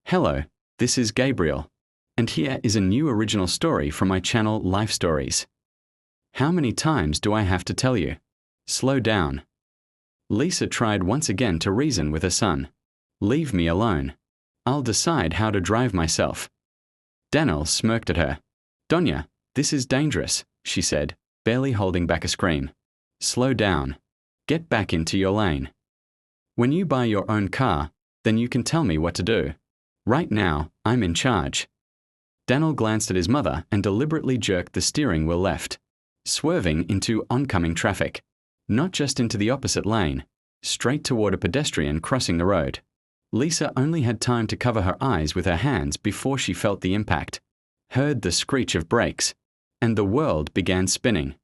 Hello, this is Gabriel, and here is a new original story from my channel Life Stories. How many times do I have to tell you? Slow down. Lisa tried once again to reason with her son. Leave me alone. I'll decide how to drive myself. Daniel smirked at her. Donya, this is dangerous, she said, barely holding back a scream. Slow down. Get back into your lane. When you buy your own car, then you can tell me what to do. Right now, I'm in charge. Daniel glanced at his mother and deliberately jerked the steering wheel left, swerving into oncoming traffic, not just into the opposite lane, straight toward a pedestrian crossing the road. Lisa only had time to cover her eyes with her hands before she felt the impact, heard the screech of brakes, and the world began spinning,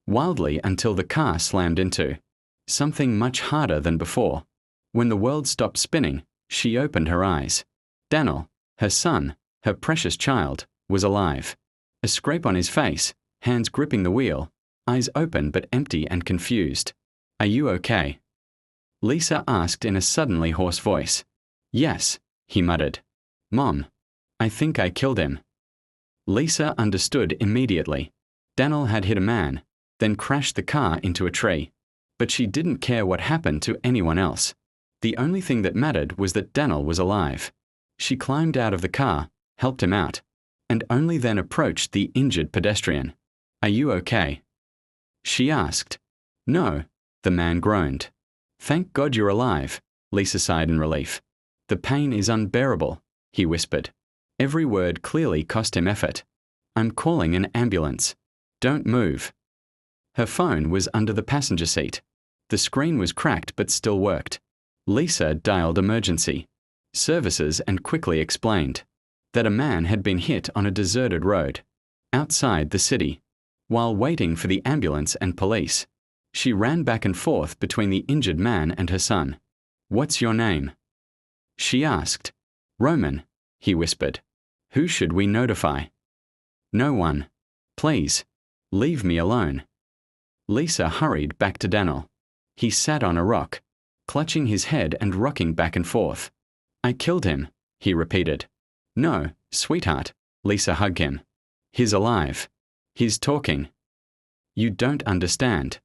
wildly until the car slammed into something much harder than before. When the world stopped spinning, she opened her eyes. Daniel, her son, her precious child, was alive. A scrape on his face, hands gripping the wheel, eyes open but empty and confused. Are you okay? Lisa asked in a suddenly hoarse voice. Yes, he muttered. Mom, I think I killed him. Lisa understood immediately. Daniel had hit a man, then crashed the car into a tree. But she didn't care what happened to anyone else. The only thing that mattered was that Daniel was alive. She climbed out of the car, helped him out, and only then approached the injured pedestrian. Are you okay? She asked. No, the man groaned. Thank God you're alive, Lisa sighed in relief. The pain is unbearable, he whispered. Every word clearly cost him effort. I'm calling an ambulance. Don't move. Her phone was under the passenger seat. The screen was cracked but still worked. Lisa dialed emergency services and quickly explained that a man had been hit on a deserted road outside the city. While waiting for the ambulance and police, she ran back and forth between the injured man and her son. What's your name? She asked. Roman, he whispered. Who should we notify? No one. Please, leave me alone. Lisa hurried back to Daniel. He sat on a rock, clutching his head and rocking back and forth. I killed him, he repeated. No, sweetheart, Lisa hugged him. He's alive. He's talking. You don't understand.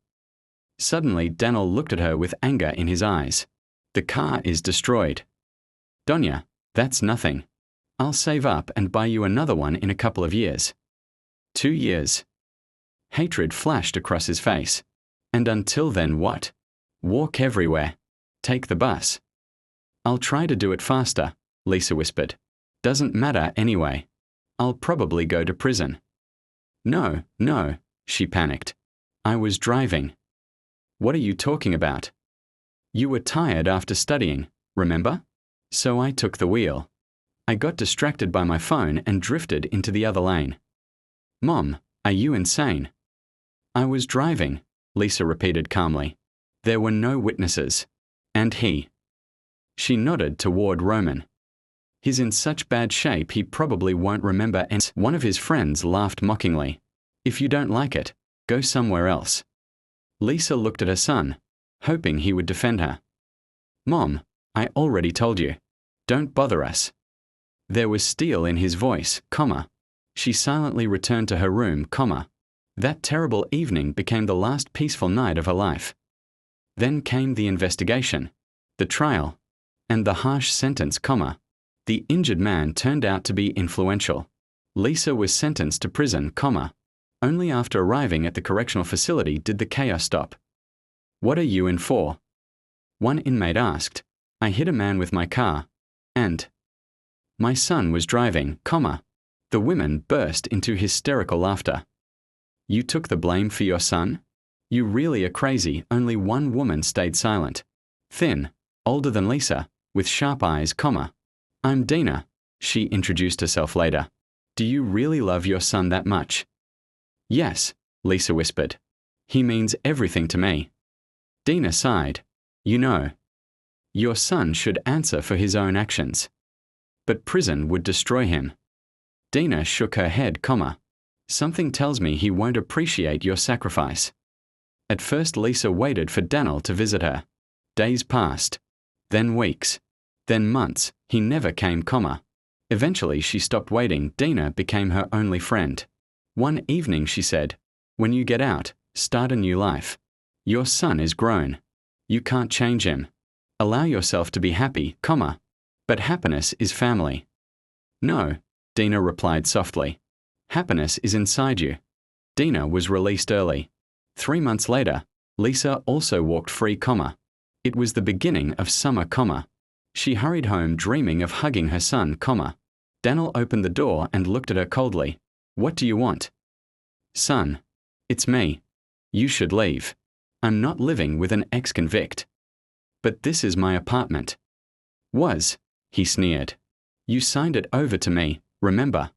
Suddenly, Daniel looked at her with anger in his eyes. The car is destroyed. Donya, that's nothing. I'll save up and buy you another one in a couple of years. 2 years. Hatred flashed across his face. And until then what? Walk everywhere. Take the bus. I'll try to do it faster, Lisa whispered. Doesn't matter anyway. I'll probably go to prison. No, she panicked. I was driving. What are you talking about? You were tired after studying, remember? So I took the wheel. I got distracted by my phone and drifted into the other lane. Mom, are you insane? I was driving, Lisa repeated calmly. There were no witnesses. And he. She nodded toward Roman. He's in such bad shape he probably won't remember, and one of his friends laughed mockingly. If you don't like it, go somewhere else. Lisa looked at her son, hoping he would defend her. Mom, I already told you. Don't bother us. There was steel in his voice, comma. She silently returned to her room, comma. That terrible evening became the last peaceful night of her life. Then came the investigation, the trial, and the harsh sentence, comma. The injured man turned out to be influential. Lisa was sentenced to prison, comma. Only after arriving at the correctional facility did the chaos stop. What are you in for? One inmate asked. I hit a man with my car. And my son was driving, comma. The women burst into hysterical laughter. You took the blame for your son? You really are crazy. Only one woman stayed silent. Thin, older than Lisa, with sharp eyes, comma. I'm Dina, she introduced herself later. Do you really love your son that much? Yes, Lisa whispered. He means everything to me. Dina sighed. You know, your son should answer for his own actions. But prison would destroy him. Dina shook her head, comma. Something tells me he won't appreciate your sacrifice. At first Lisa waited for Daniel to visit her. Days passed. Then weeks. Then months. He never came, comma. Eventually, she stopped waiting. Dina became her only friend. One evening she said, "When you get out, start a new life. Your son is grown. You can't change him. Allow yourself to be happy, but happiness is family." "No," Dina replied softly. "Happiness is inside you." Dina was released early. 3 months later, Lisa also walked free, It was the beginning of summer, She hurried home dreaming of hugging her son, Daniel opened the door and looked at her coldly. "What do you want?" "Son, it's me. You should leave. I'm not living with an ex-convict." "But this is my apartment." "Was," he sneered. "You signed it over to me, remember?"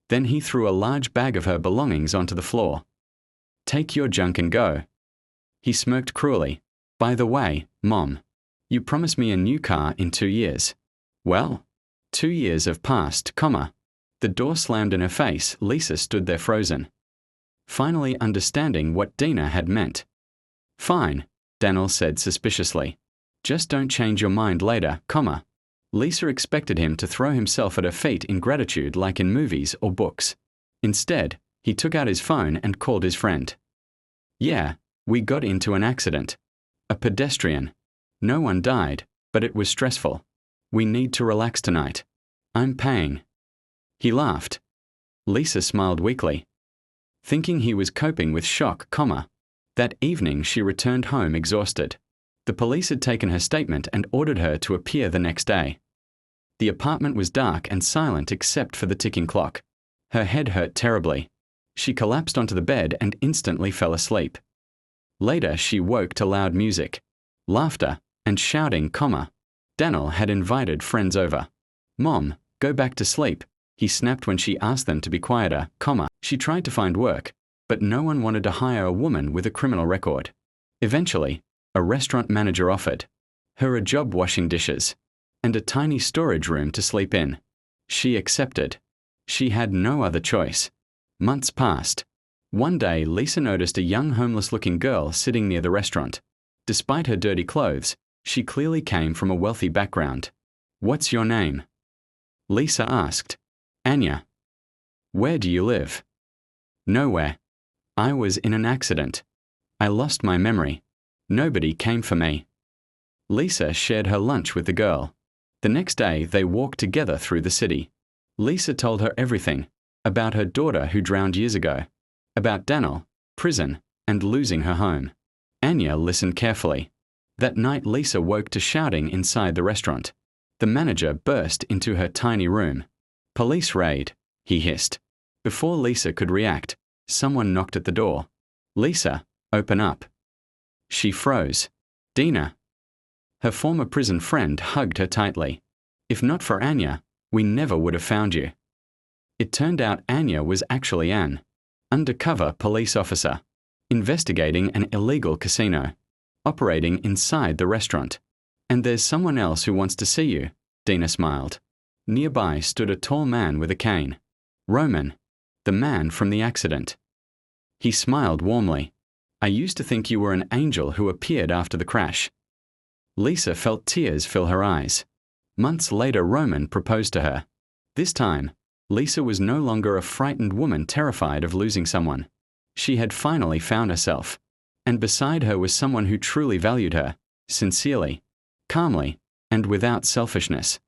Then he threw a large bag of her belongings onto the floor. "Take your junk and go." He smirked cruelly. "By the way, Mom, you promised me a new car in 2 years. Well, 2 years have passed, The door slammed in her face. Lisa stood there frozen, finally understanding what Dina had meant. "Fine," Daniel said suspiciously. "Just don't change your mind later, Lisa expected him to throw himself at her feet in gratitude like in movies or books. Instead, he took out his phone and called his friend. "Yeah, we got into an accident. A pedestrian. No one died, but it was stressful. We need to relax tonight. I'm paying." He laughed. Lisa smiled weakly, thinking he was coping with shock, That evening she returned home exhausted. The police had taken her statement and ordered her to appear the next day. The apartment was dark and silent except for the ticking clock. Her head hurt terribly. She collapsed onto the bed and instantly fell asleep. Later she woke to loud music, laughter, and shouting, Daniel had invited friends over. "Mom, go back to sleep," he snapped when she asked them to be quieter, She tried to find work, but no one wanted to hire a woman with a criminal record. Eventually, a restaurant manager offered her a job washing dishes and a tiny storage room to sleep in. She accepted. She had no other choice. Months passed. One day, Lisa noticed a young homeless-looking girl sitting near the restaurant. Despite her dirty clothes, she clearly came from a wealthy background. "What's your name?" Lisa asked. "Anya." "Where do you live?" "Nowhere. I was in an accident. I lost my memory. Nobody came for me." Lisa shared her lunch with the girl. The next day, they walked together through the city. Lisa told her everything, about her daughter who drowned years ago, about Daniel, prison, and losing her home. Anya listened carefully. That night, Lisa woke to shouting inside the restaurant. The manager burst into her tiny room. "Police raid," he hissed. Before Lisa could react, someone knocked at the door. "Lisa, open up." She froze. "Dina." Her former prison friend hugged her tightly. "If not for Anya, we never would have found you." It turned out Anya was actually an undercover police officer, investigating an illegal casino, operating inside the restaurant. "And there's someone else who wants to see you," Dina smiled. Nearby stood a tall man with a cane. "Roman, the man from the accident." He smiled warmly. "I used to think you were an angel who appeared after the crash." Lisa felt tears fill her eyes. Months later, Roman proposed to her. This time, Lisa was no longer a frightened woman terrified of losing someone. She had finally found herself. And beside her was someone who truly valued her, sincerely, calmly, and without selfishness.